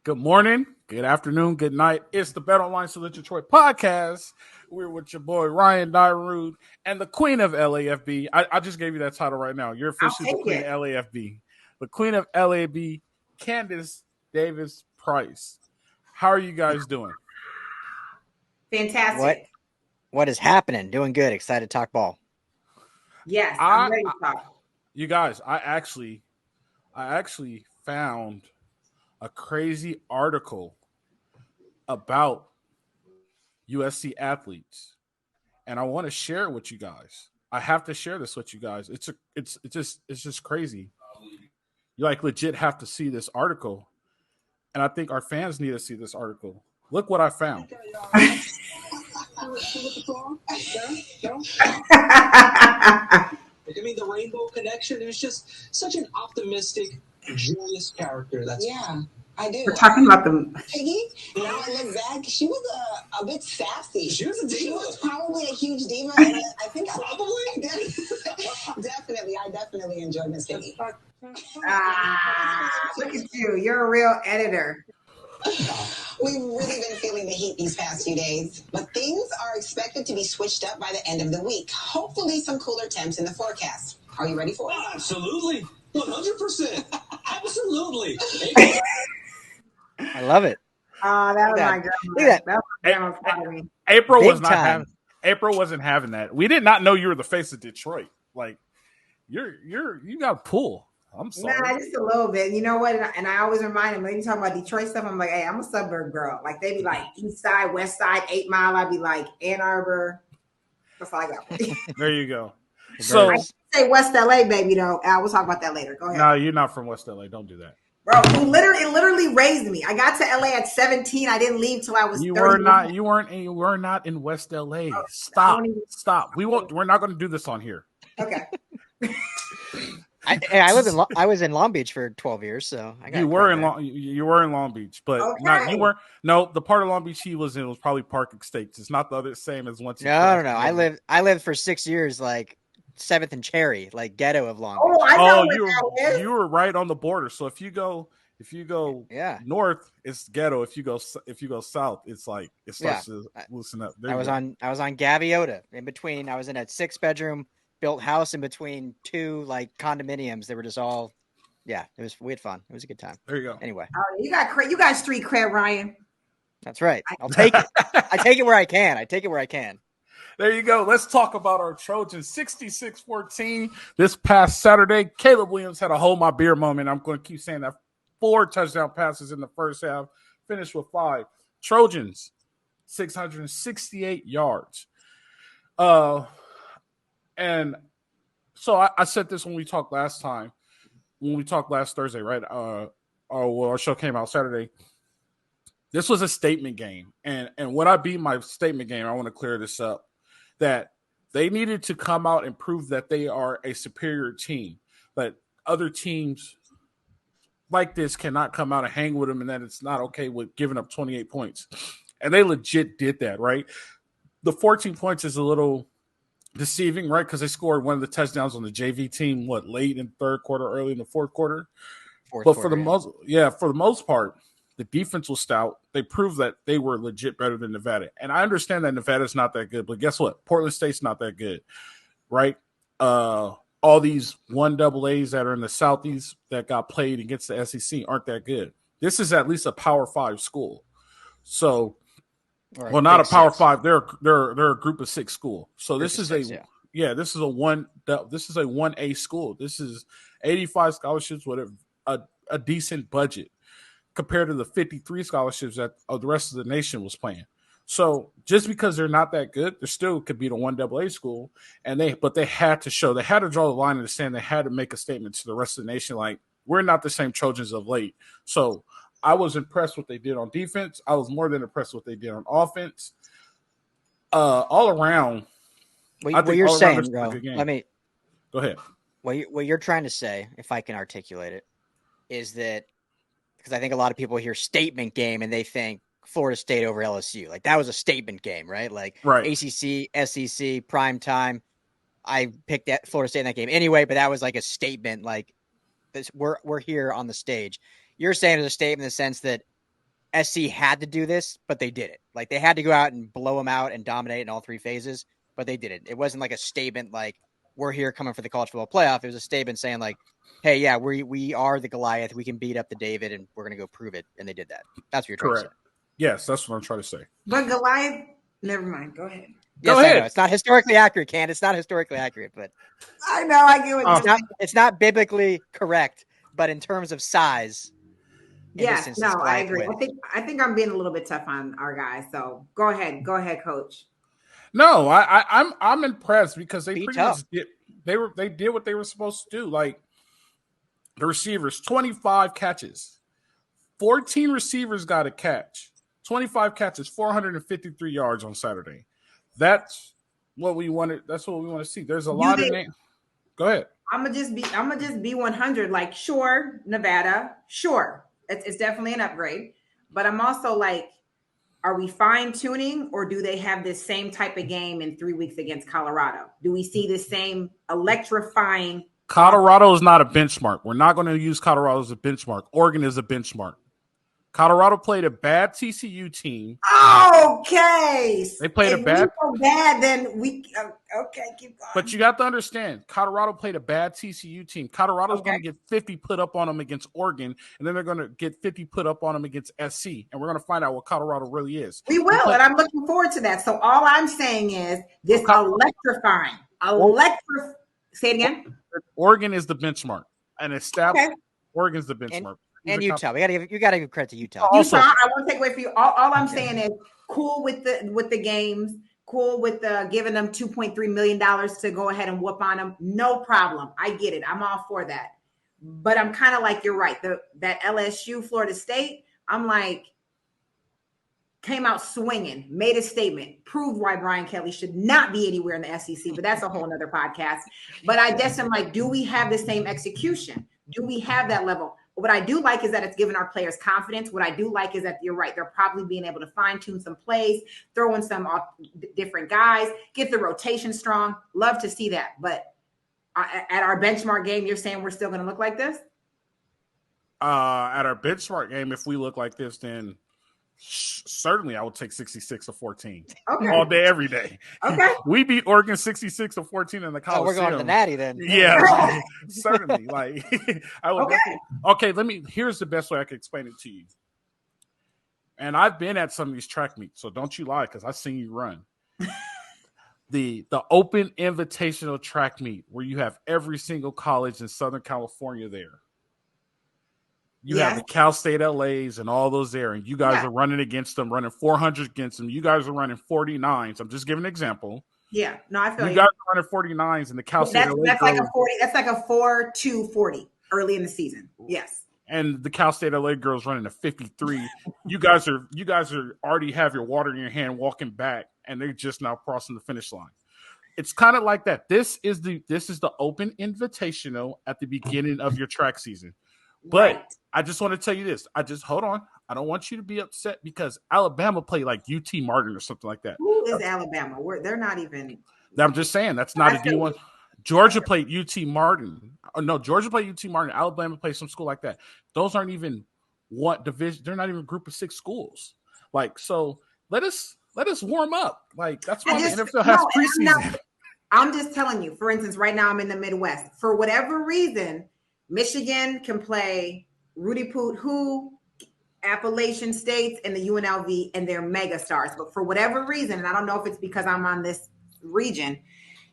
Good morning, good afternoon, good night. It's the Bet Online Salute Detroit podcast. We're with your boy Ryan Dyrud and the Queen of LAFB. I just gave you that title right now. You're officially the Queen of LAFB. The Queen of LAFB, Candice Davis Price. How are you guys doing? Fantastic. What is happening? Doing good. Excited to talk ball. Yes, I'm ready to talk. You guys, I actually found a crazy article about USC athletes, and I want to share it with you guys. I have to share this with you guys. It's just crazy. You like legit have to see this article, and I think our fans need to see this article. Look what I found. I mean, the Rainbow Connection is just such an optimistic, joyous character. I do. We're talking about the Piggy. Now I look back, she was a bit sassy. She was a diva. She was probably a huge diva. And I think I definitely enjoyed Miss Piggy. Look at you. You're a real editor. We've really been feeling the heat these past few days, but things are expected to be switched up by the end of the week. Hopefully some cooler temps in the forecast. Are you ready for it? Absolutely. 100%. Absolutely. I love it. Oh, that was my girl. Look at That was my grandma's part of me. April Big was not time. having. April wasn't having that. We did not know you were the face of Detroit. Like you got a pull. I'm sorry. Nah, just a little bit. You know what? And I always remind them when you talk about Detroit stuff, I'm like, hey, I'm a suburb girl. Like they be like East Side, West Side, 8 Mile. I'd be like Ann Arbor. That's all I got. There you go. So I say West LA, baby. Though Al, we'll talk about that later. Go ahead. no, you're not from West LA. Don't do that. Bro, it literally raised me. I got to LA at 17. I didn't leave till I was 30. You were not in West LA. Stop. We're not going to do this on here. Okay. I was in Long Beach for 12 years, so I got You were in Long Beach, but not you weren't. No, the part of Long Beach he was in was probably Park Estates. It's not the other same as once. No. I lived for 6 years, like 7th and Cherry, like ghetto of Long Beach. I know you were right on the border. So if you go north, it's ghetto. If you go south, it's like it starts to loosen up. I was on Gaviota in between. I was in a 6-bedroom built house in between 2 like condominiums. They were just all, we had fun. It was a good time. There you go. Anyway, you got street cred, Ryan. that's right. I'll take it. I take it where I can. There you go. Let's talk about our Trojans. 66-14 this past Saturday. Caleb Williams had a hold my beer moment. I'm going to keep saying that. 4 touchdown passes in the first half. Finished with 5. Trojans, 668 yards. And so I said this when we talked last time. When we talked last Thursday, right? Our show came out Saturday. This was a statement game. And when I beat my statement game, I want to clear this up. That they needed to come out and prove that they are a superior team. That other teams like this cannot come out and hang with them and that it's not okay with giving up 28 points. And they legit did that, right? The 14 points is a little deceiving, right? Because they scored one of the touchdowns on the JV team, late in third quarter, early in the fourth quarter. For the most part, the defense was stout. They proved that they were legit better than Nevada. And I understand that Nevada's not that good, but guess what? Portland State's not that good, right? All these 1AAs that are in the Southeast that got played against the SEC aren't that good. This is at least a Power 5 school. So, not a Power 5. They're a Group of 6 school. So this is a 1A school. This is 85 scholarships with a decent budget compared to the 53 scholarships that the rest of the nation was playing. So just because they're not that good, they still could be the 1AA school. But they had to draw the line in the sand. They had to make a statement to the rest of the nation, like, we're not the same Trojans of late. So I was impressed what they did on defense. I was more than impressed what they did on offense. All around. What you're saying, bro, go ahead. What you're trying to say, if I can articulate it, is that because I think a lot of people hear statement game and they think Florida State over LSU. Like that was a statement game, right? Like ACC, SEC, prime time. I picked that Florida State in that game anyway, but that was like a statement. Like this, we're here on the stage. You're saying it's a statement in the sense that SC had to do this, but they did it. Like they had to go out and blow them out and dominate in all three phases, but they did it. It wasn't like a statement like we're here coming for the college football playoff. It was a statement saying like, hey, yeah, we are the Goliath. We can beat up the David, and we're going to go prove it. And they did that. That's what you're trying to say. Yes, that's what I'm trying to say. But Goliath, never mind. Go ahead. Yes, go ahead. I know. It's not historically accurate, Candice. It's not historically accurate, but I know. I get what it's not biblically correct, but in terms of size. Yes, no, I agree. I think I'm being a little bit tough on our guys. So go ahead, Coach. No, I'm impressed because they pretty tough. much they did what they were supposed to do. Like the receivers, 25 catches, 14 receivers got a catch, 25 catches, 453 yards on Saturday. That's what we wanted. That's what we want to see. There's a lot of names. Go ahead. I'm gonna just be 100. Like, sure, Nevada, sure, it's definitely an upgrade. But I'm also like, are we fine tuning, or do they have this same type of game in 3 weeks against Colorado? Do we see the same electrifying? Colorado is not a benchmark. We're not going to use Colorado as a benchmark. Oregon is a benchmark. Colorado played a bad TCU team. Okay. They played if a bad. We go bad, then we okay. Keep going. But you got to understand, Colorado played a bad TCU team. Colorado's going to get 50 put up on them against Oregon, and then they're going to get 50 put up on them against SC, and we're going to find out what Colorado really is. We will, and I'm looking forward to that. So all I'm saying is this electrifying. Say it again. Oregon is the benchmark, and established. Okay. Oregon's the benchmark. And Utah, you got to give credit to Utah. Utah, I won't take away from you. All I'm saying is cool with the games, cool with giving them $2.3 million to go ahead and whoop on them. No problem. I get it. I'm all for that. But I'm kind of like, you're right. That LSU, Florida State, I'm like, came out swinging, made a statement, proved why Brian Kelly should not be anywhere in the SEC. But that's a whole nother podcast. But I guess I'm like, do we have the same execution? Do we have that level? What I do like is that it's given our players confidence. What I do like is that you're right. They're probably being able to fine tune some plays, throw in some different guys, get the rotation strong. Love to see that. But at our benchmark game, you're saying we're still going to look like this? At our benchmark game, if we look like this, then certainly I would take 66-14 all day, every day. Okay. We beat Oregon 66-14 in the Coliseum. Oh, we're going to the Natty then. Yeah, certainly. Like I would. Okay, here's the best way I can explain it to you. And I've been at some of these track meets, so don't you lie, because I've seen you run. The open invitational track meet where you have every single college in Southern California there. You have the Cal State LAs and all those there, and you guys are running against them, running 400 against them. You guys are running 49s. I'm just giving an example. Yeah, no, I feel you guys are running 49s, and the Cal State LA that's like a 40. That's like a 4-2-40 early in the season. Yes. And the Cal State LA girls running a 53. you guys are already have your water in your hand, walking back, and they're just now crossing the finish line. It's kind of like that. This is the open invitational at the beginning of your track season. But I just want to tell you this. Hold on. I don't want you to be upset because Alabama played like UT Martin or something like that. Who is Alabama? They're not even. I'm just saying that's not a D1. Georgia played UT Martin. No, Georgia played UT Martin. Alabama played some school like that. Those aren't even what division. They're not even a group of 6 schools. Like, so let us warm up. Like, that's why the NFL has preseason. I'm just telling you. For instance, right now I'm in the Midwest. For whatever reason, Michigan can play Rudy Poot, Appalachian States, and the UNLV, and they're mega stars. But for whatever reason, and I don't know if it's because I'm on this region,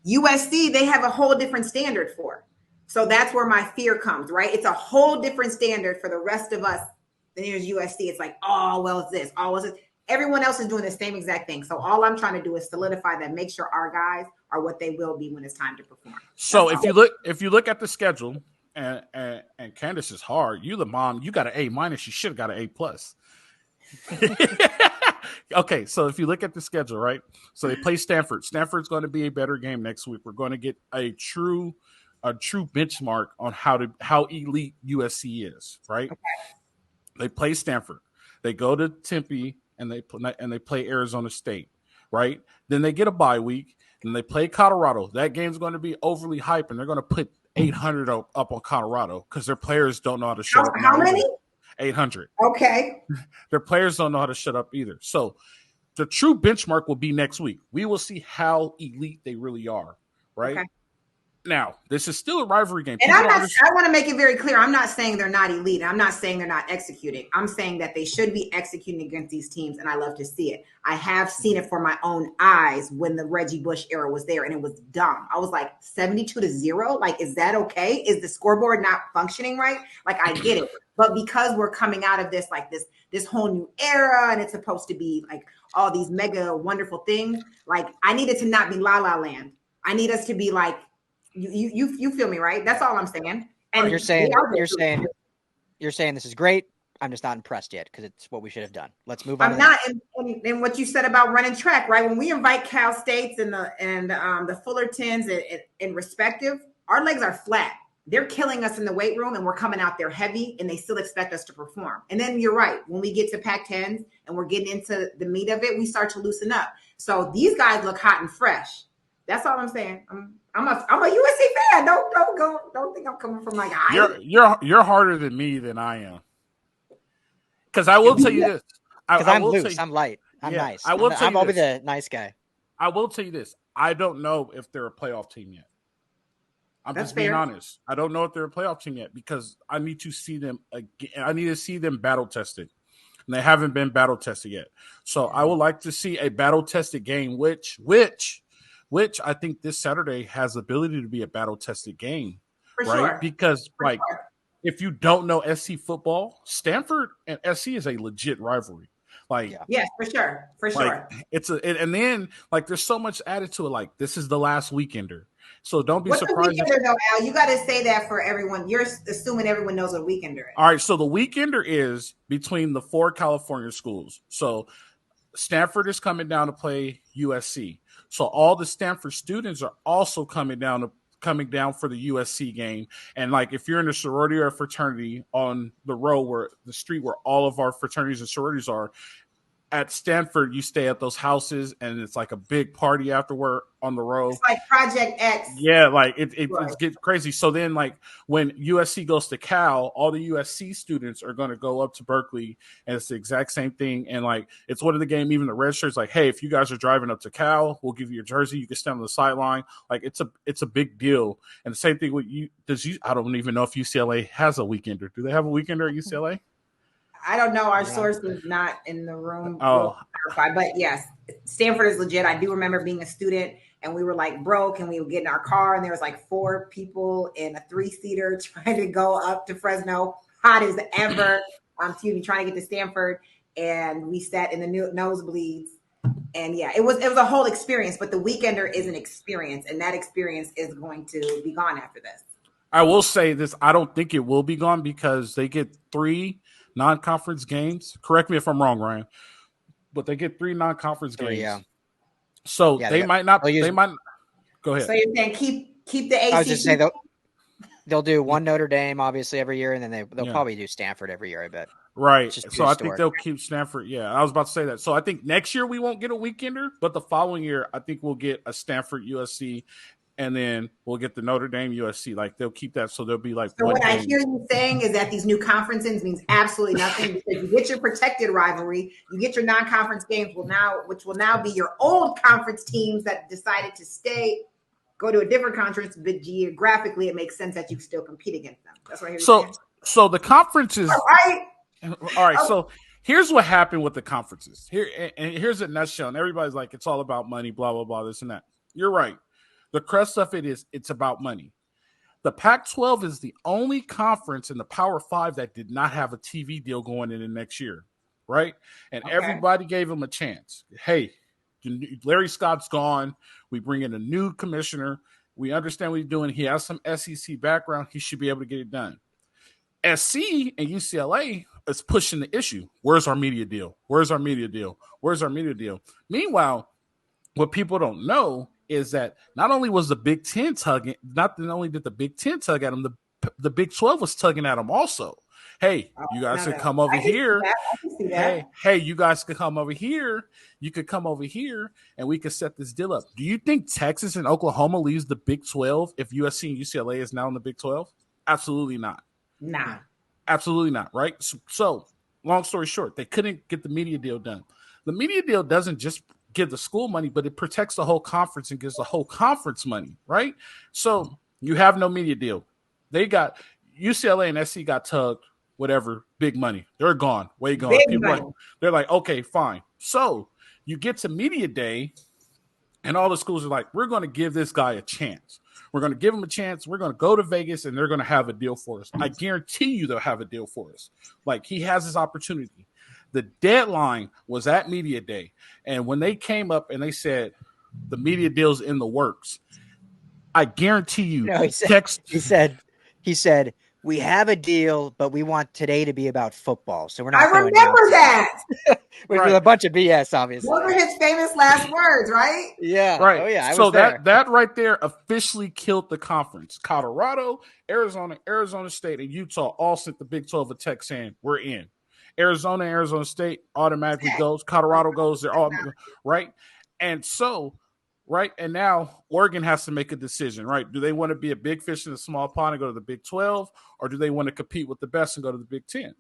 USC, they have a whole different standard for. So that's where my fear comes, right? It's a whole different standard for the rest of us. Then here's USC. It's like, oh, well, it's this. Oh, it's this. Everyone else is doing the same exact thing. So all I'm trying to do is solidify that, make sure our guys are what they will be when it's time to perform. So if you look at the schedule, and Candice is hard. You the mom, you got an A-. You should have got an A+. Okay, so if you look at the schedule, right? So they play Stanford. Stanford's going to be a better game next week. We're going to get a true benchmark on how elite USC is, right? Okay. They play Stanford. They go to Tempe and they play Arizona State, right? Then they get a bye week and they play Colorado. That game's going to be overly hyped, and they're going to put 800 up on Colorado because their players don't know how to show up. How many? 800. Okay. Their players don't know how to shut up either. So the true benchmark will be next week. We will see how elite they really are, right? Okay. Now, this is still a rivalry game. And I want to make it very clear. I'm not saying they're not elite. I'm not saying they're not executing. I'm saying that they should be executing against these teams, and I love to see it. I have seen it for my own eyes when the Reggie Bush era was there, and it was dumb. I was like, 72-0? Like, is that okay? Is the scoreboard not functioning right? Like, I get it. But because we're coming out of this, like this whole new era, and it's supposed to be like all these mega wonderful things, like, I need it to not be La La Land. I need us to be like, you feel me, right? That's all I'm saying. And you're saying this is great. I'm just not impressed yet because it's what we should have done. Let's move on. I'm not. And what you said about running track, right? When we invite Cal States and the Fullertons and respective, our legs are flat. They're killing us in the weight room, and we're coming out there heavy, and they still expect us to perform. And then you're right. When we get to Pac-10s and we're getting into the meat of it, we start to loosen up. So these guys look hot and fresh. That's all I'm saying. I'm a USC fan. Don't think I'm coming from like you're harder than me than I am. Because I will tell you this. Because I'm loose. I'm light. I'm nice. I'll be the nice guy. I will tell you this. I don't know if they're a playoff team yet. That's being honest. I don't know if they're a playoff team yet because I need to see them again. I need to see them battle tested. And they haven't been battle tested yet. So I would like to see a battle tested game, which I think this Saturday has the ability to be a battle tested game. For right? Sure. Because if you don't know SC football, Stanford and SC is a legit rivalry. Yes, for sure. And then there's so much added to it. Like, this is the last weekender. So don't be surprised. What's the weekender, though, Al? You got to say that for everyone. You're assuming everyone knows what weekender is. All right. So the weekender is between the 4 California schools. So Stanford is coming down to play USC. So all the Stanford students are also coming down for the USC game. And if you're in a sorority or a fraternity on the road where the street where all of our fraternities and sororities are, at Stanford, you stay at those houses, and it's like a big party afterward on the road. It's like Project X. Yeah, it gets crazy. So then, when USC goes to Cal, all the USC students are going to go up to Berkeley, and it's the exact same thing. And it's one of the game. Even the red shirts, hey, if you guys are driving up to Cal, we'll give you your jersey. You can stand on the sideline. It's a big deal. And the same thing with you. I don't even know if UCLA has a weekender. Do they have a weekender at UCLA? I don't know. Our source is not in the room. Oh, but yes, Stanford is legit. I do remember being a student, and we were broke, and we would get in our car, and there was 4 people in a 3-seater trying to go up to Fresno, hot as ever. Trying to get to Stanford, and we sat in the nosebleeds. And yeah, it was a whole experience. But the weekender is an experience, and that experience is going to be gone after this. I will say this: I don't think it will be gone because they get 3 non-conference games. Correct me if I'm wrong, Ryan, but they get 3 non-conference games. Yeah. So they might not. They might. Go ahead. So you're saying keep the ACC. I was just saying they'll do one Notre Dame obviously every year, and then they'll probably do Stanford every year. I bet. Right. So I think they'll keep Stanford. Yeah, I was about to say that. So I think next year we won't get a weekender, but the following year I think we'll get a Stanford USC. And then we'll get the Notre Dame USC. They'll keep that, so they'll be So what I hear you saying is that these new conferences means absolutely nothing because you get your protected rivalry, you get your non-conference games, which will now be your old conference teams that decided to go to a different conference, but geographically it makes sense that you still compete against them. That's what I hear you saying. So the conferences. All right. Oh. So here's what happened with the conferences. Here's a nutshell, and everybody's it's all about money, blah blah blah, this and that. You're right. The crux of it is it's about money. The Pac-12 is the only conference in the Power 5 that did not have a TV deal going in the next year, right? And everybody gave him a chance. Hey, Larry Scott's gone. We bring in a new commissioner. We understand what he's doing. He has some SEC background. He should be able to get it done. SC and UCLA is pushing the issue. Where's our media deal? Where's our media deal? Where's our media deal? Meanwhile, what people don't know is that not only was the Big Ten tugging, not only did the Big Ten tug at him, the Big 12 was tugging at him also. Hey, you guys could come over here. Hey, you guys could come over here. You could come over here, and we could set this deal up. Do you think Texas and Oklahoma leaves the Big 12 if USC and UCLA is now in the Big 12? Absolutely not. Nah. Absolutely not, right? So, long story short, they couldn't get the media deal done. The media deal doesn't just give the school money, but it protects the whole conference and gives the whole conference money, right? So you have no media deal. They got UCLA and SC got tugged, whatever, big money. They're gone, way gone. They're like, okay, fine. So you get to media day, and all the schools are like, we're going to give this guy a chance. We're going to give him a chance. We're going to go to Vegas, and they're going to have a deal for us. I guarantee you they'll have a deal for us. Like, he has this opportunity. The deadline was at media day, and when they came up and they said the media deal's in the works, I guarantee you. No, he said, we have a deal, but we want today to be about football. So we're not. I remember that. Which was a bunch of BS, obviously. Those were his famous last words, right? Yeah. Right. Oh, yeah. So that right there officially killed the conference. Colorado, Arizona State, and Utah all sent the Big 12 a text saying, we're in. Arizona State automatically goes. Colorado goes. They're all right. And so, right. And now Oregon has to make a decision, right? Do they want to be a big fish in a small pond and go to the Big 12, or do they want to compete with the best and go to the Big 10?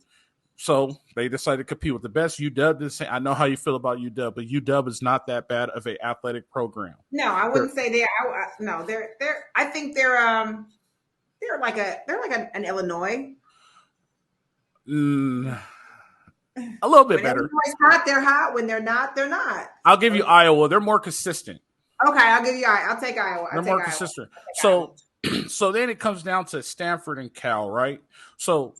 So they decided to compete with the best. UW did say, I know how you feel about UW, but UW is not that bad of an athletic program. No, I wouldn't say they are. No, they're. I think they're like an Illinois. A little bit when better. Illinois hot, they're hot. When they're not, they're not. I'll give you Iowa. They're more consistent. Okay, I'll give you Iowa. I'll take Iowa. They're more consistent. So then it comes down to Stanford and Cal, right? So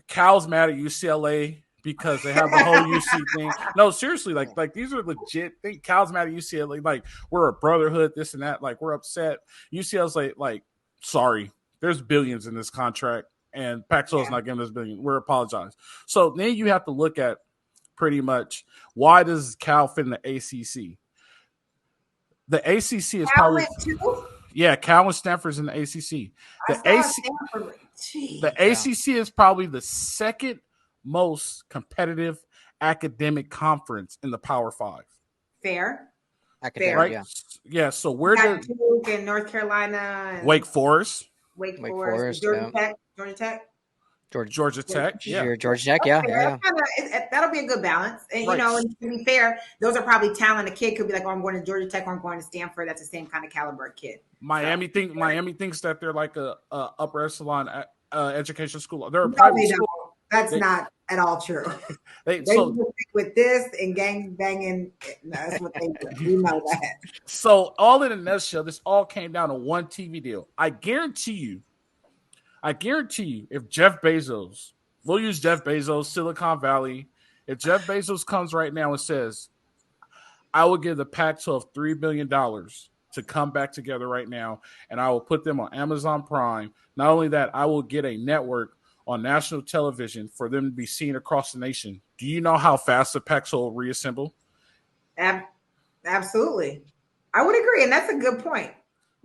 Cal's mad at UCLA because they have the whole UC thing. No, seriously, like these are legit things. Cal's mad at UCLA, like we're a brotherhood, this and that. Like we're upset. UCLA's like, sorry, there's billions in this contract, and Pac-12's not giving us billions. We're apologizing. So then you have to look at pretty much why does Cal fit in the ACC? The ACC is probably Cal and Stanford's in the ACC. The ACC is probably the second most competitive academic conference in the Power Five. Fair. Academic, right? Yeah. So where did Duke and North Carolina, and Wake Forest, Georgia Tech. Georgia Tech, yeah. Georgia Tech, yeah. That'll be a good balance. And, right. And to be fair, those are probably talent. A kid could be like, oh, I'm going to Georgia Tech or I'm going to Stanford. That's the same kind of caliber kid. Miami thinks that they're like a upper echelon education school. They're a private school. That's not at all true. They stick with this and gang banging. That's what they do. You know that. So all in a nutshell, this all came down to one TV deal. I guarantee you, if Jeff Bezos, we'll use Jeff Bezos, Silicon Valley, if Jeff Bezos comes right now and says, I will give the Pac-12 $3 billion to come back together right now, and I will put them on Amazon Prime. Not only that, I will get a network on national television for them to be seen across the nation. Do you know how fast the Pac-12 will reassemble? Absolutely. I would agree, and that's a good point.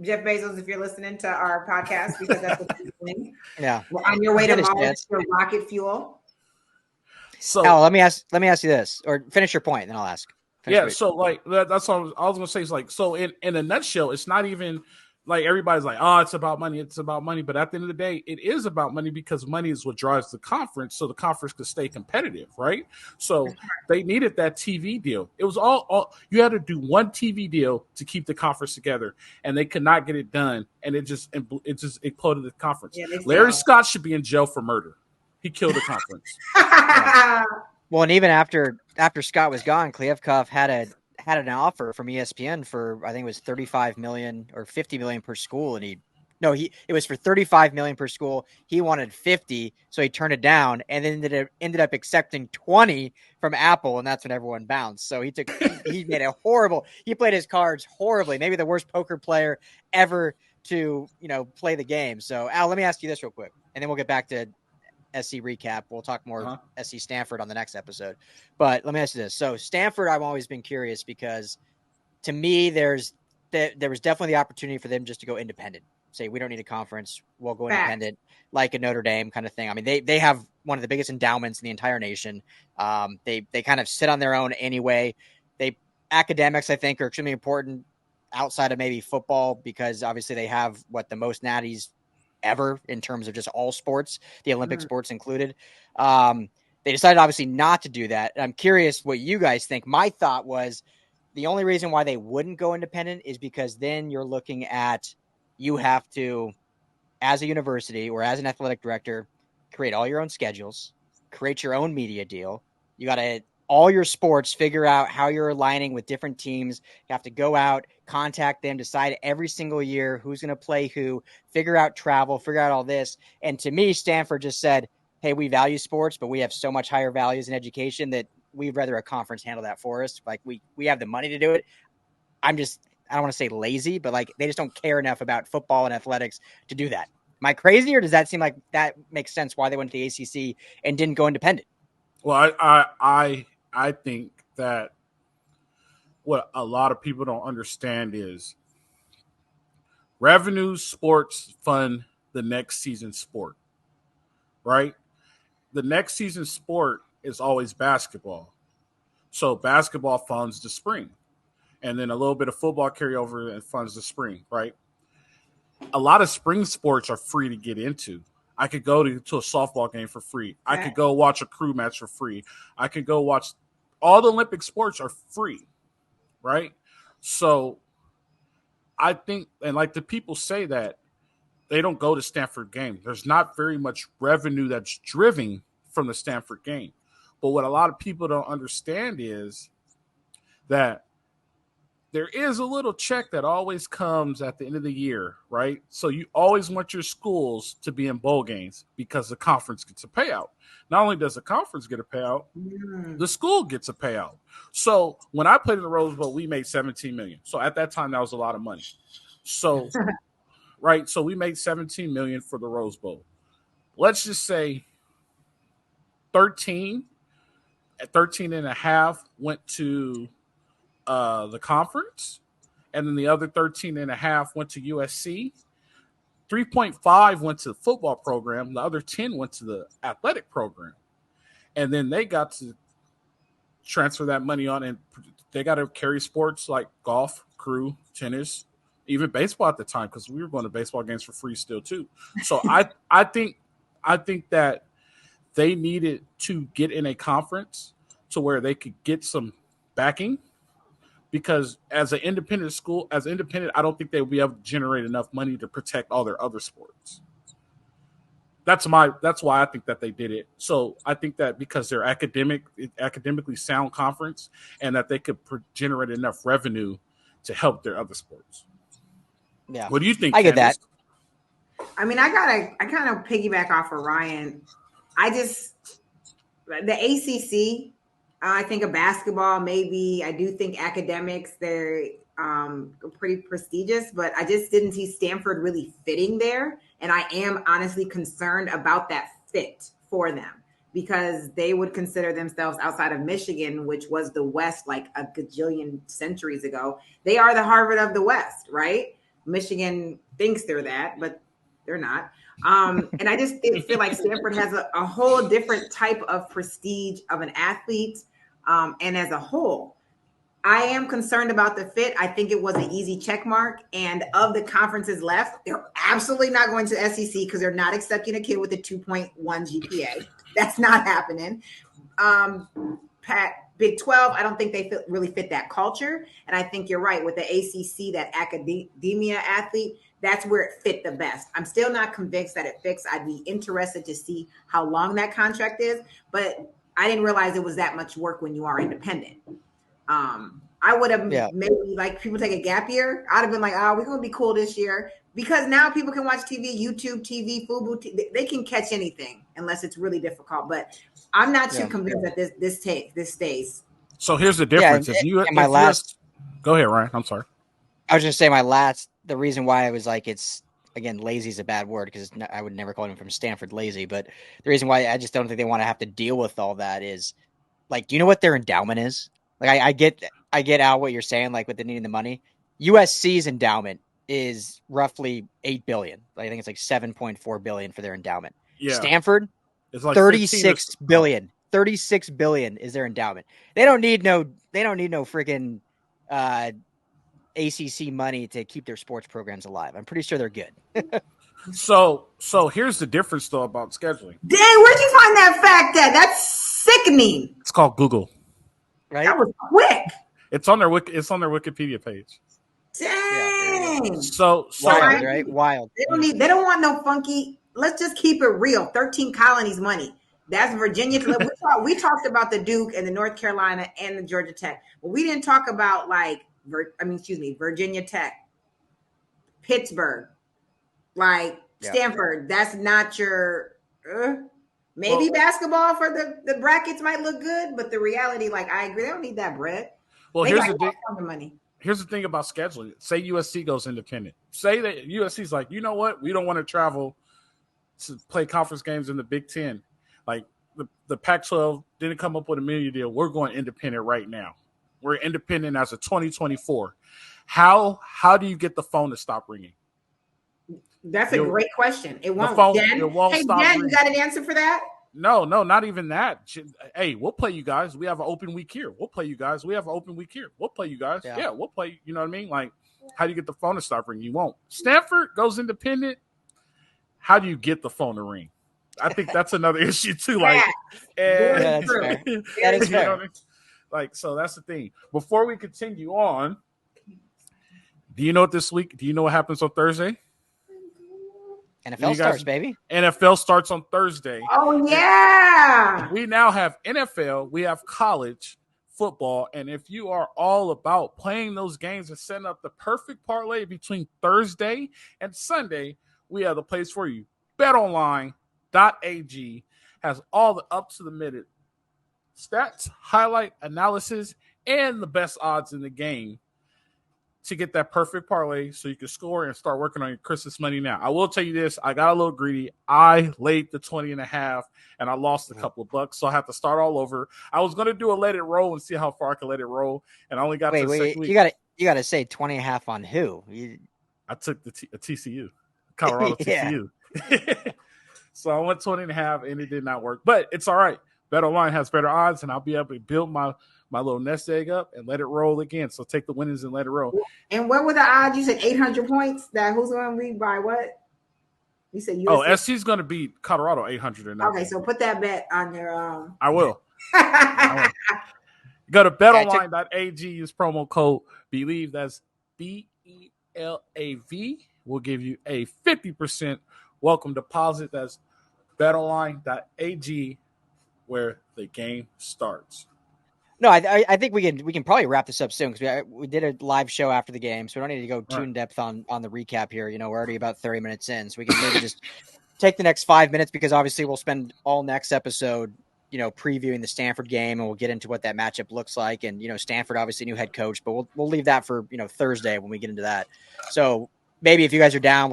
Jeff Bezos, if you're listening to our podcast, because that's what you're doing. Yeah. We're on your way to Mars for rocket fuel. So Al, let me ask you this, or finish your point, then I'll ask. So like that's all I was gonna say. Is like, so in a nutshell, it's not even like everybody's like, oh, it's about money. But at the end of the day, it is about money because money is what drives the conference, so the conference could stay competitive, right? So they needed that TV deal. It was all you had to do one TV deal to keep the conference together, and they could not get it done, and it just imploded the conference. Yeah, Larry Scott should be in jail for murder. He killed the conference. Well, and even after Scott was gone, Kliavkoff had an offer from ESPN for, I think it was $35 million or $50 million per school, and it was for $35 million per school. He wanted 50, so he turned it down, and then ended up accepting 20 from Apple, and that's when everyone bounced. So he played his cards horribly, maybe the worst poker player ever to play the game. So Al, let me ask you this real quick, and then we'll get back to SC recap. We'll talk more SC Stanford on the next episode. But let me ask you this. So Stanford, I've always been curious because to me, there was definitely the opportunity for them just to go independent. Say, we don't need a conference. We'll go independent, like a Notre Dame kind of thing. I mean, they have one of the biggest endowments in the entire nation. They kind of sit on their own anyway. Academics, I think, are extremely important outside of maybe football because obviously they have the most natties ever in terms of just all sports, the Olympic sports included. They decided obviously not to do that. And I'm curious what you guys think. My thought was the only reason why they wouldn't go independent is because then you're looking at, you have to, as a university or as an athletic director, create all your own schedules, create your own media deal. You got to, all your sports, figure out how you're aligning with different teams. You have to go out, contact them, decide every single year who's going to play who, figure out travel, figure out all this. And to me, Stanford just said, hey, we value sports, but we have so much higher values in education that we'd rather a conference handle that for us. Like we have the money to do it. I don't want to say lazy, but like they just don't care enough about football and athletics to do that. Am I crazy, or does that seem like that makes sense why they went to the ACC and didn't go independent? Well, I think that what a lot of people don't understand is revenue sports fund the next season's sport, right? The next season's sport is always basketball. So basketball funds the spring. And then a little bit of football carryover and funds the spring, right? A lot of spring sports are free to get into. I could go to a softball game for free. I could go watch a crew match for free. I could go watch all the Olympic sports are free, right? So I think, and like the people say that they don't go to Stanford game. There's not very much revenue that's driven from the Stanford game. But what a lot of people don't understand is that there is a little check that always comes at the end of the year, right? So you always want your schools to be in bowl games because the conference gets a payout. Not only does the conference get a payout, the school gets a payout. So when I played in the Rose Bowl, we made $17 million. So at that time, that was a lot of money. So, right, so we made $17 million for the Rose Bowl. Let's just say 13 and a half went to the conference, and then the other 13 and a half went to USC. 3.5 went to the football program. The other 10 went to the athletic program. And then they got to transfer that money on, and they got to carry sports like golf, crew, tennis, even baseball at the time, because we were going to baseball games for free still too. So I think that they needed to get in a conference to where they could get some backing. Because as an independent school, I don't think they would be able to generate enough money to protect all their other sports. That's why I think that they did it. So I think that because they're academically sound conference, and that they could generate enough revenue to help their other sports. Yeah. What do you think? I get Candice? that. I mean, I kind of piggyback off of Ryan. The ACC. I think of basketball, maybe. I do think academics, they're pretty prestigious, but I just didn't see Stanford really fitting there. And I am honestly concerned about that fit for them, because they would consider themselves outside of Michigan, which was the West like a gajillion centuries ago. They are the Harvard of the West, right? Michigan thinks they're that, but they're not. And I just feel like Stanford has a whole different type of prestige of an athlete. And as a whole, I am concerned about the fit. I think it was an easy check mark. And of the conferences left, they're absolutely not going to SEC because they're not accepting a kid with a 2.1 GPA. That's not happening. Big 12, I don't think they really fit that culture. And I think you're right with the ACC, that academia athlete, that's where it fit the best. I'm still not convinced that it fits. I'd be interested to see how long that contract is, but I didn't realize it was that much work when you are independent. I would have maybe, like, people take a gap year. I'd have been like, oh, we're going to be cool this year, because now people can watch TV, YouTube TV, Fubu TV. They can catch anything unless it's really difficult. But I'm not too convinced that this stays. So here's the difference. Go ahead, Ryan. I'm sorry. I was just saying the reason why I was like, it's, again, lazy is a bad word because I would never call him from Stanford lazy, but the reason why I just don't think they want to have to deal with all that is, like, do you know what their endowment is? Like, I get out what you're saying, like with the needing the money. USC's endowment is roughly $8 billion. I think it's like $7.4 billion for their endowment. Yeah. Stanford, it's like $36 billion. $36 billion is their endowment. They don't need no freaking ACC money to keep their sports programs alive. I'm pretty sure they're good. So here's the difference though about scheduling. Dang, where'd you find that fact at? That's sickening. It's called Google. Right? That was quick. It's on their Wikipedia page. Dang. Yeah, so wild, right? Wild. They don't want no funky. Let's just keep it real. 13 colonies money. That's Virginia. We talked about the Duke and the North Carolina and the Georgia Tech, but we didn't talk about Virginia Tech, Pittsburgh, Stanford. That's not your. Maybe basketball for the brackets might look good, but the reality, I agree, they don't need that bread. Well, here's the thing. Money. Here's the thing about scheduling. Say USC goes independent. Say that USC's like, you know what? We don't want to travel to play conference games in the Big Ten. Like the Pac-12 didn't come up with a media deal. We're going independent right now. We're independent as of 2024. How do you get the phone to stop ringing? That's a great question. It won't. It won't stop ringing. You got an answer for that? No, not even that. Hey, we'll play you guys. We have an open week here. We'll play you guys. We have an open week here. We'll play you guys. Yeah, we'll play. You know what I mean? Like, how do you get the phone to stop ringing? You won't. Stanford goes independent. How do you get the phone to ring? I think that's another issue too. That's fair. That is fair. So that's the thing. Before we continue on, do you know what this week? Do you know what happens on Thursday? NFL starts, baby. NFL starts on Thursday. Oh, yeah. We now have NFL. We have college football. And if you are all about playing those games and setting up the perfect parlay between Thursday and Sunday, we have the place for you. BetOnline.ag has all the up-to-the-minute stats, highlight analysis, and the best odds in the game to get that perfect parlay so you can score and start working on your Christmas money now. I will tell you this. I got a little greedy. I laid the 20.5 and I lost a couple of bucks, so I have to start all over. I was going to do a let it roll and see how far I could let it roll, and I only got to the second week. You got to say 20.5 on who? I took a TCU, Colorado TCU. So I went 20.5 and it did not work, but it's all right. BetOnline has better odds, and I'll be able to build my little nest egg up and let it roll again. So take the winnings and let it roll. And what were the odds? You said 800 points. That who's going to lead by what? You said USC. SC's going to beat Colorado 800. Okay, so put that bet on your. I will. Go to betonline.ag. Use promo code BELIEVE. That's BELAV. We'll give you a 50% welcome deposit. That's betonline.ag, where the game starts. No, I think we can probably wrap this up soon because we did a live show after the game, so we don't need to go too in depth on the recap here. You know, we're already about 30 minutes in, so we can maybe just take the next 5 minutes because obviously we'll spend all next episode, previewing the Stanford game, and we'll get into what that matchup looks like. And Stanford obviously new head coach, but we'll leave that for Thursday when we get into that. So maybe if you guys are down,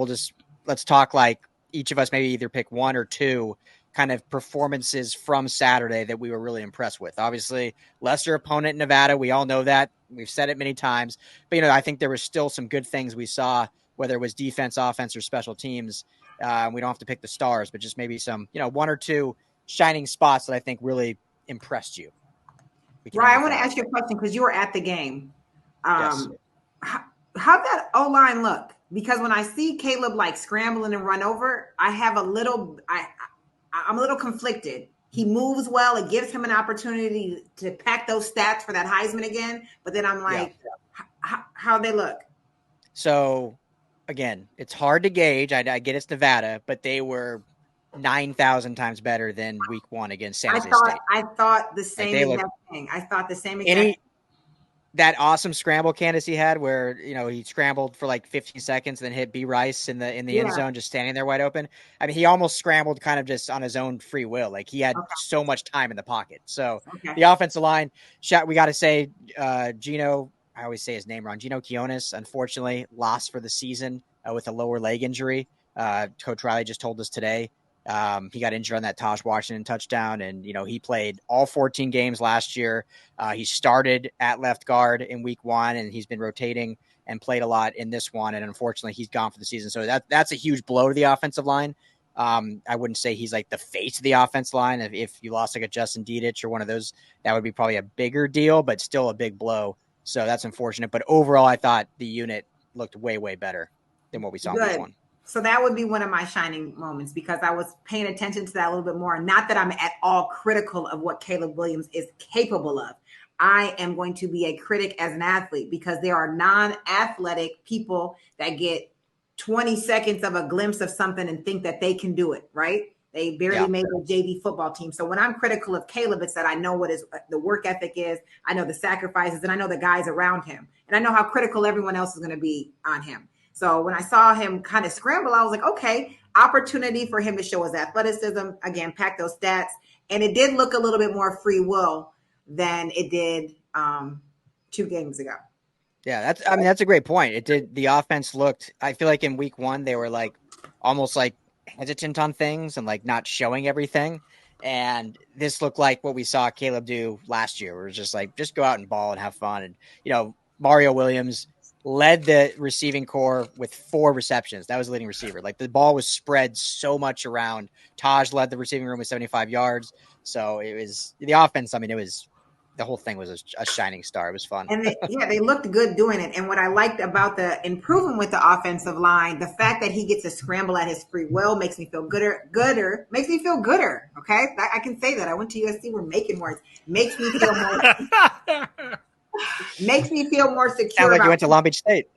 let's talk like each of us maybe either pick one or two kind of performances from Saturday that we were really impressed with. Obviously, lesser opponent in Nevada. We all know that. We've said it many times. But, I think there was still some good things we saw, whether it was defense, offense, or special teams. We don't have to pick the stars, but just maybe some, one or two shining spots that I think really impressed you. Right. I want to ask you a question because you were at the game. Yes. How'd that O-line look? Because when I see Caleb scrambling and run over, I'm a little conflicted. He moves well. It gives him an opportunity to pack those stats for that Heisman again. But then I'm like, how'd they look? So, again, it's hard to gauge. I get it's Nevada, but they were 9,000 times better than week one against San Jose State. I thought the same exact thing. I thought the same exact thing. That awesome scramble Candice he had where, he scrambled for 15 seconds and then hit B. Rice in the end zone, just standing there wide open. I mean, he almost scrambled kind of just on his own free will. He had so much time in the pocket. So the offensive line, we got to say, Gino, I always say his name wrong. Gino Quiones, unfortunately, lost for the season with a lower leg injury. Coach Riley just told us today. He got injured on that Tahj Washington touchdown, and he played all 14 games last year. He started at left guard in week one, and he's been rotating and played a lot in this one. And unfortunately, he's gone for the season. So that's a huge blow to the offensive line. I wouldn't say he's the face of the offensive line. If you lost a Justin Dedich or one of those, that would be probably a bigger deal, but still a big blow. So that's unfortunate. But overall, I thought the unit looked way, way better than what we saw in week one. So that would be one of my shining moments because I was paying attention to that a little bit more. Not that I'm at all critical of what Caleb Williams is capable of. I am going to be a critic as an athlete because there are non-athletic people that get 20 seconds of a glimpse of something and think that they can do it, right? They barely made the JV football team. So when I'm critical of Caleb, it's that I know what the work ethic is. I know the sacrifices and I know the guys around him. And I know how critical everyone else is going to be on him. So when I saw him kind of scramble, I was like, okay, opportunity for him to show his athleticism, again, pack those stats. And it did look a little bit more free will than it did 2 games ago. Yeah, that's a great point. It did. The offense looked, I feel like in week 1, they were like almost like hesitant on things and like not showing everything. And this looked like what we saw Caleb do last year, where it was just like, just go out and ball and have fun. And, Mario Williams led the receiving core with 4 receptions. That was the leading receiver. Like the ball was spread so much around. Tahj led the receiving room with 75 yards. So it was the offense. I mean, the whole thing was a shining star. It was fun. And they looked good doing it. And what I liked about the improvement with the offensive line, the fact that he gets to scramble at his free will makes me feel gooder, makes me feel gooder. Okay. I can say that. I went to USC. We're making words. Makes me feel more. Makes me feel more secure. Sounds like you went to Long Beach State.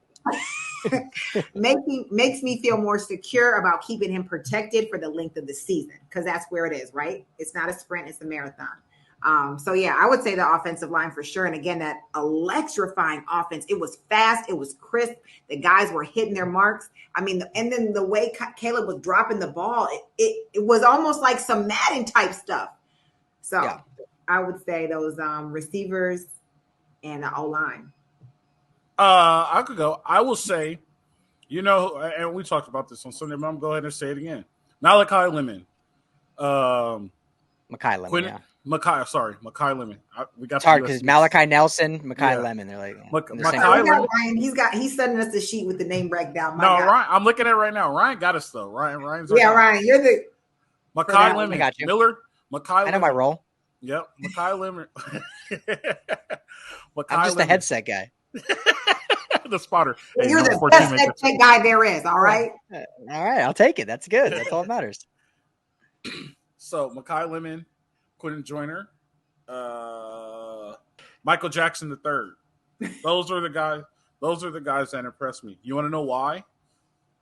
makes me feel more secure about keeping him protected for the length of the season because that's where it is, right? It's not a sprint, it's a marathon. So yeah, I would say the offensive line for sure. And again, that electrifying offense, it was fast, it was crisp. The guys were hitting their marks. I mean, and then the way Caleb was dropping the ball, it was almost like some Madden type stuff. So yeah. I would say those receivers and the O-line. I could go. I will say, and we talked about this on Sunday, but I'm going to go ahead and say it again. Malachi Lemon. Makai Lemon, Makai Lemon. We got it's hard because Malachi Nelson, Makai Lemon. They're like Makai Lemon. He's sending us the sheet with the name breakdown. Ryan, I'm looking at it right now. Ryan got us though. Ryan's Ryan, you're the Makai Lemon. I got you. Miller. Makai. I know my role. Yep, Makai Lemon. I'm just a headset guy. The spotter. Hey, you're the best headset guy there is. All right. All right, I'll take it. That's good. That's all that matters. So Makai Lemon, Quentin Joyner, Michael Jackson III. Those are the guys. Those are the guys that impressed me. You want to know why?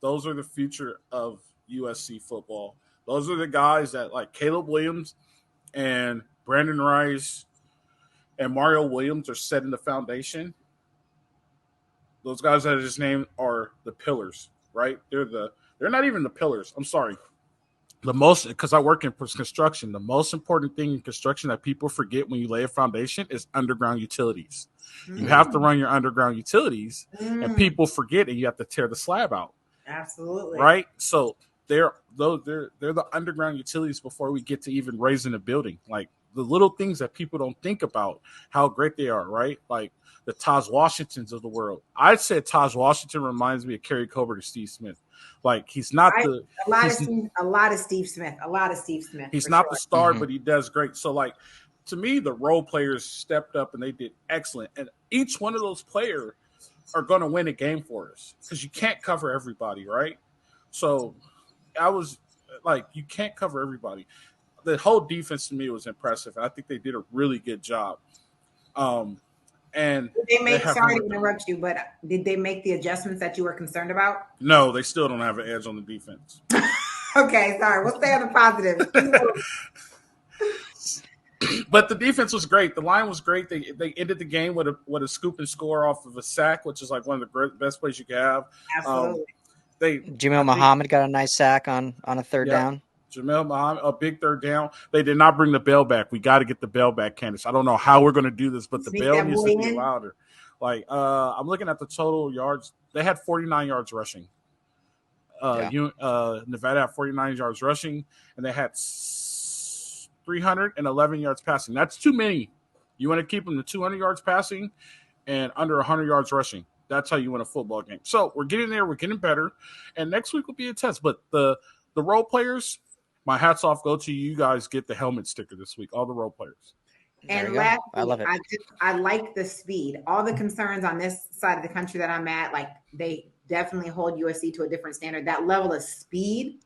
Those are the future of USC football. Those are the guys that like Caleb Williams and Brandon Rice and Mario Williams are setting the foundation. Those guys that I just named are the pillars, right? They're not even the pillars. I'm sorry. Because I work in construction, the most important thing in construction that people forget when you lay a foundation is underground utilities. You have to run your underground utilities, and people forget, and you have to tear the slab out. Absolutely. Right? So they're the underground utilities before we get to even raising a building. Like the little things that people don't think about, how great they are, right? Like the Tahj Washingtons of the world. I'd say Tahj Washington reminds me of Kerry Colbert or Steve Smith. Like he's not a lot of Steve Smith. He's not the star, but he does great. So like to me, the role players stepped up and they did excellent. And each one of those players are going to win a game for us because you can't cover everybody, right? So I was like, you can't cover everybody. The whole defense to me was impressive, and I think they did a really good job. And sorry to interrupt you, but did they make the adjustments that you were concerned about? No, they still don't have an edge on the defense. Okay, sorry. We'll stay on the positive. But the defense was great. The line was great. They ended the game with a scoop and score off of a sack, which is like one of the best plays you could have. Absolutely. Jamil Muhammad got a nice sack on a third down. Jamil Muhammad, a big third down. They did not bring the bell back. We got to get the bell back, Candice. I don't know how we're going to do this, but the bell needs to be louder. Like I'm looking at the total yards. They had 49 yards rushing. Nevada had 49 yards rushing, and they had 311 yards passing. That's too many. You want to keep them to 200 yards passing and under 100 yards rushing. That's how you win a football game. So we're getting there. We're getting better. And next week will be a test. But the role players, my hats off go to you guys. Get the helmet sticker this week. All the role players. And lastly, I love it. I like the speed. All the concerns on this side of the country that I'm at, like definitely hold USC to a different standard. That level of speed,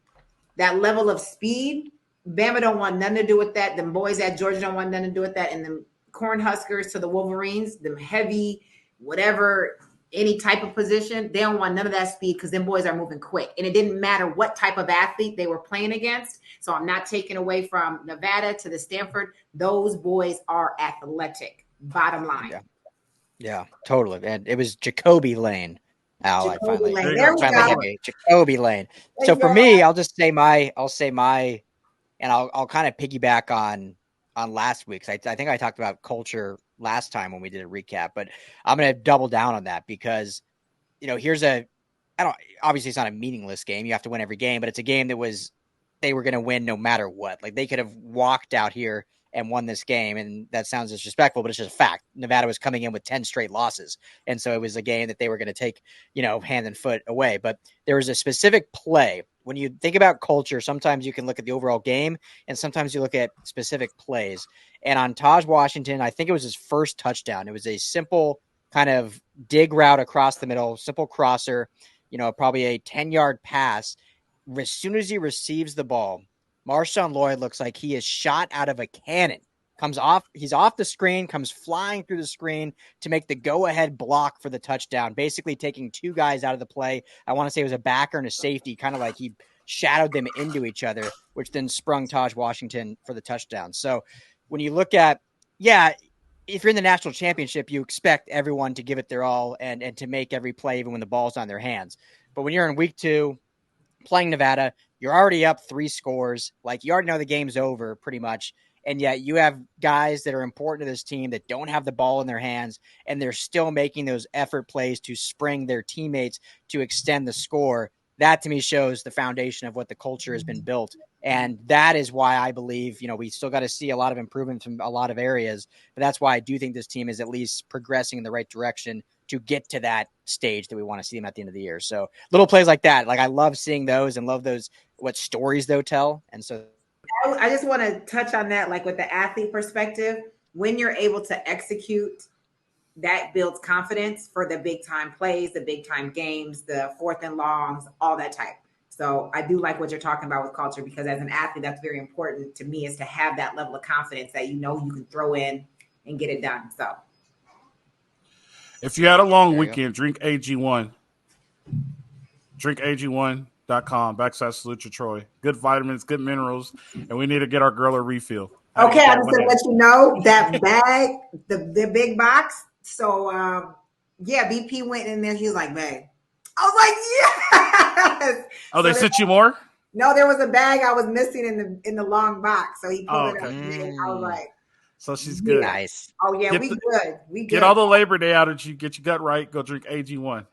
Bama don't want nothing to do with that. Them boys at Georgia don't want nothing to do with that. And them Cornhuskers to the Wolverines, them heavy, whatever, any type of position, they don't want none of that speed because them boys are moving quick. And it didn't matter what type of athlete they were playing against. So I'm not taking away from Nevada to the Stanford. Those boys are athletic, bottom line. Yeah, totally. And it was Jacoby Lane. Jacoby Lane. Jacoby Lane. So for me, I'll say my, and I'll kind of piggyback on last week's. I think I talked about culture last time when we did a recap, but I'm going to double down on that because, obviously it's not a meaningless game. You have to win every game, but it's a game they were going to win no matter what. Like they could have walked out here and won this game. And that sounds disrespectful, but it's just a fact. Nevada was coming in with 10 straight losses. And so it was a game that they were going to take, hand and foot away. But there was a specific play. When you think about culture, sometimes you can look at the overall game and sometimes you look at specific plays. And on Tahj Washington, I think it was his first touchdown. It was a simple kind of dig route across the middle, simple crosser, probably a 10-yard pass. As soon as he receives the ball, Marshawn Lloyd looks like he is shot out of a cannon. He's off the screen, comes flying through the screen to make the go-ahead block for the touchdown, basically taking two guys out of the play. I want to say it was a backer and a safety, kind of like he shadowed them into each other, which then sprung Tahj Washington for the touchdown. So when you look at, if you're in the national championship, you expect everyone to give it their all and to make every play even when the ball's on their hands. But when you're in week 2 playing Nevada, you're already up 3 scores. Like you already know the game's over pretty much. And yet you have guys that are important to this team that don't have the ball in their hands, and they're still making those effort plays to spring their teammates to extend the score. That to me shows the foundation of what the culture has been built. And that is why I believe, we still got to see a lot of improvement from a lot of areas, but that's why I do think this team is at least progressing in the right direction to get to that stage that we want to see them at the end of the year. So little plays like that, like I love seeing those and love those, what stories they'll tell. And so I just want to touch on that, like with the athlete perspective, when you're able to execute, that builds confidence for the big time plays, the big time games, the 4th and longs, all that type. So I do like what you're talking about with culture, because as an athlete, that's very important to me, is to have that level of confidence that you can throw in and get it done. So if you had a long weekend, drink AG1. Drink AG1.com/salute your Troy. Good vitamins, good minerals, and we need to get our girl a refill. Okay, I'm just gonna let you know that bag, the big box. So BP went in there. He was like, "Babe," I was like, "Yes." Oh, they sent you more? No, there was a bag I was missing in the long box, so he pulled it up. And I was like, "So she's good." Nice. Oh yeah, good. We good. Get all the Labor Day out of you. Get your gut right. Go drink AG1.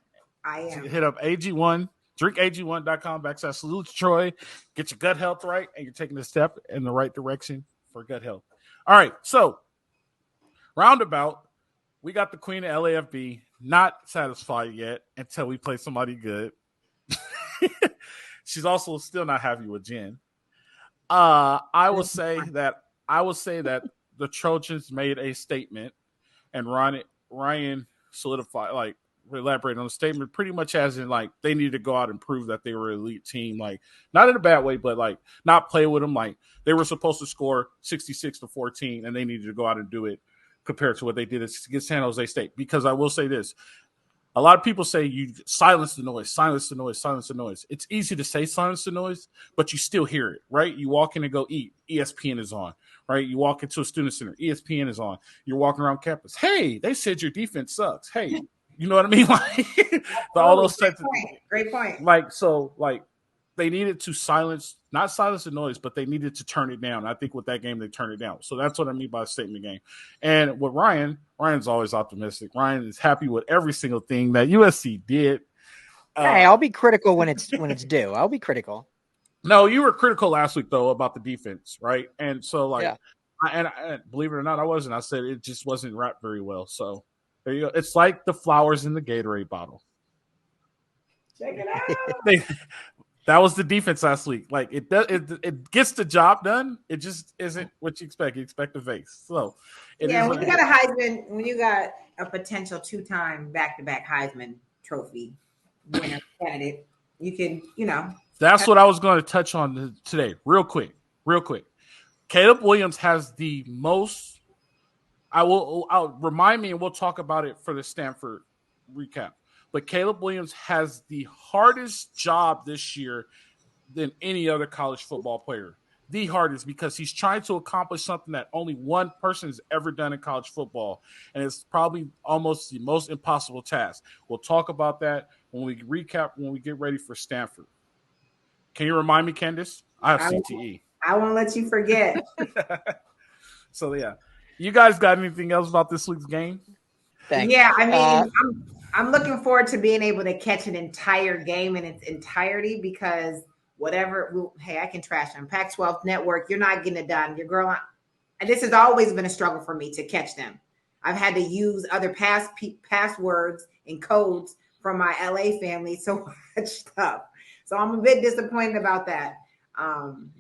I am. Hit up AG1. Drink AG1.com/salute Troy. Get your gut health right, and you're taking a step in the right direction for gut health. All right, so roundabout, we got the queen of LAFB. Not satisfied yet until we play somebody good. She's also still not happy with Jen. I will say that the Trojans made a statement, and Ryan solidified, elaborate on the statement pretty much as in they need to go out and prove that they were an elite team, not in a bad way, but not play with them. They were supposed to score 66-14 and they needed to go out and do it compared to what they did against San Jose State. Because I will say this, a lot of people say you silence the noise. It's easy to say silence the noise, but you still hear it, right? You walk in and go eat, ESPN is on, right? You walk into a student center, ESPN is on. You're walking around campus, hey, they said your defense sucks. Hey, you know what I mean? All those types of things. Great point. They needed to not silence the noise, but they needed to turn it down. I think with that game, they turned it down. So that's what I mean by a statement game. And with Ryan's always optimistic. Ryan is happy with every single thing that USC did. Hey, I'll be critical when it's due. I'll be critical. No, you were critical last week though about the defense, right? And so I believe it or not, I wasn't. I said it just wasn't wrapped very well. So there you go. It's like the flowers in the Gatorade bottle. Check it out. That was the defense last week. It gets the job done. It just isn't what you expect. You expect a vase. So when you got a potential 2-time back-to-back Heisman Trophy winner candidate. You can, That's what I was going to touch on today, real quick. Caleb Williams has the most. I'll remind me, and we'll talk about it for the Stanford recap. But Caleb Williams has the hardest job this year than any other college football player. The hardest, because he's trying to accomplish something that only one person has ever done in college football. And it's probably almost the most impossible task. We'll talk about that when we get ready for Stanford. Can you remind me, Candice? I have CTE. I won't let you forget. So, yeah. You guys got anything else about this week's game? Thanks. Yeah, I mean, I'm looking forward to being able to catch an entire game in its entirety because I can trash them. Pac-12 network, you're not getting it done. Your girl, this has always been a struggle for me to catch them. I've had to use other passwords and codes from my LA family so much stuff. So I'm a bit disappointed about that.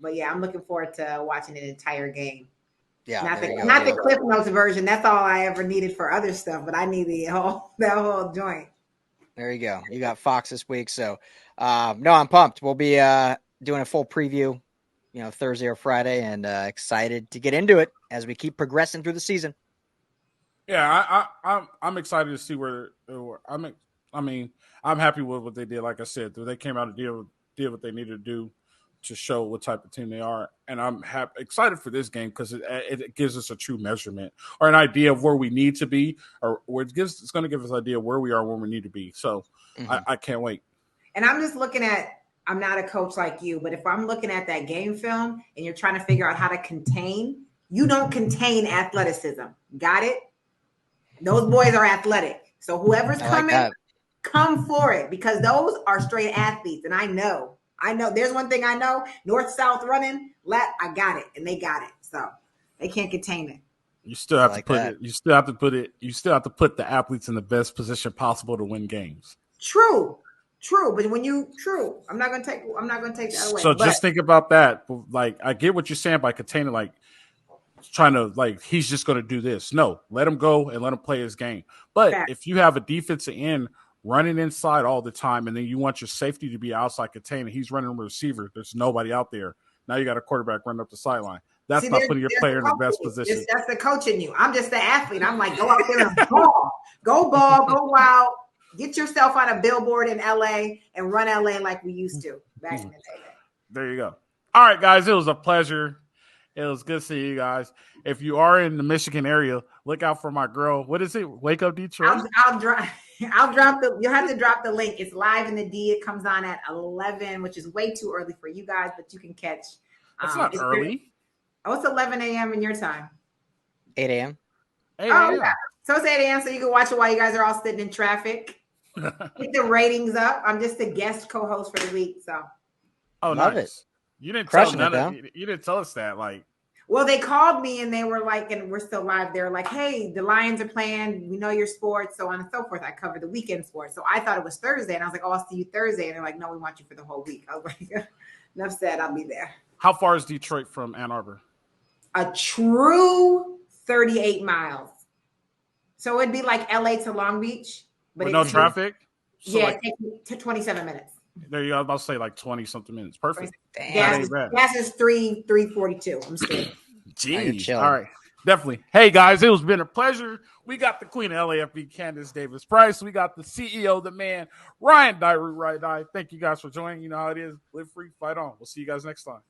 But yeah, I'm looking forward to watching an entire game. Yeah, not the Cliff Notes version. That's all I ever needed for other stuff, but I need that whole joint. There you go. You got Fox this week, so no, I'm pumped. We'll be doing a full preview, Thursday or Friday, and excited to get into it as we keep progressing through the season. Yeah, I'm excited to see where I'm happy with what they did. Like I said, they came out and did what they needed to do to show what type of team they are, and I'm excited for this game because it gives us a true measurement or an idea of where we need to be, or where it's going to give us an idea of where we are when we need to be. So I can't wait. And I'm just looking at. I'm not a coach like you, but if I'm looking at that game film and you're trying to figure out how to contain, you don't contain athleticism. Got it? Those boys are athletic. So whoever's coming, come for it because those are straight athletes. And I know there's one thing I know, north-south running, I got it. And they got it. So they can't contain it. You still have to put the athletes in the best position possible to win games. True. But I'm not going to take that away. So just think about that. Like, I get what you're saying by containing, like, trying to, like, he's just going to do this. No, let him go and let him play his game. But if you have a defensive end running inside all the time, and then you want your safety to be outside containing, he's running a receiver. There's nobody out there. Now you got a quarterback running up the sideline. That's not putting your player in the best position. That's the coach in you. I'm just the athlete. I'm like, go out there and ball. Go wild. Get yourself on a billboard in LA and run LA like we used to back in the day. There you go. All right, guys. It was a pleasure. It was good seeing you guys. If you are in the Michigan area, look out for my girl. What is it? Wake Up Detroit? I'll drop you'll have to drop the link. It's live in the D. It comes on at 11, which is way too early for you guys, but you can catch. It's not early. It's 11 a.m. in your time. 8 a.m. 8 a.m. Yeah. So it's 8 a.m. So you can watch it while you guys are all sitting in traffic. Get the ratings up. I'm just a guest co-host for the week. So love nice. It. You didn't you didn't tell us that. Like, well, they called me and they were like, and we're still live. They're like, hey, the Lions are playing. We know your sports, so on and so forth. I cover the weekend sports. So I thought it was Thursday, and I was like, oh, I'll see you Thursday. And they're like, no, we want you for the whole week. I was like, enough said, I'll be there. How far is Detroit from Ann Arbor? A true 38 miles. So it'd be like LA to Long Beach. But with no traffic? So it takes me to 27 minutes. There you go. I was about to say like 20-something minutes. Perfect. Gas is $3.42. I'm scared. Jeez. All right. Definitely. Hey, guys, it has been a pleasure. We got the queen of LAFB, Candice Davis-Price. We got the CEO, the man, Ryan Diary. Thank you guys for joining. You know how it is. Live free, fight on. We'll see you guys next time.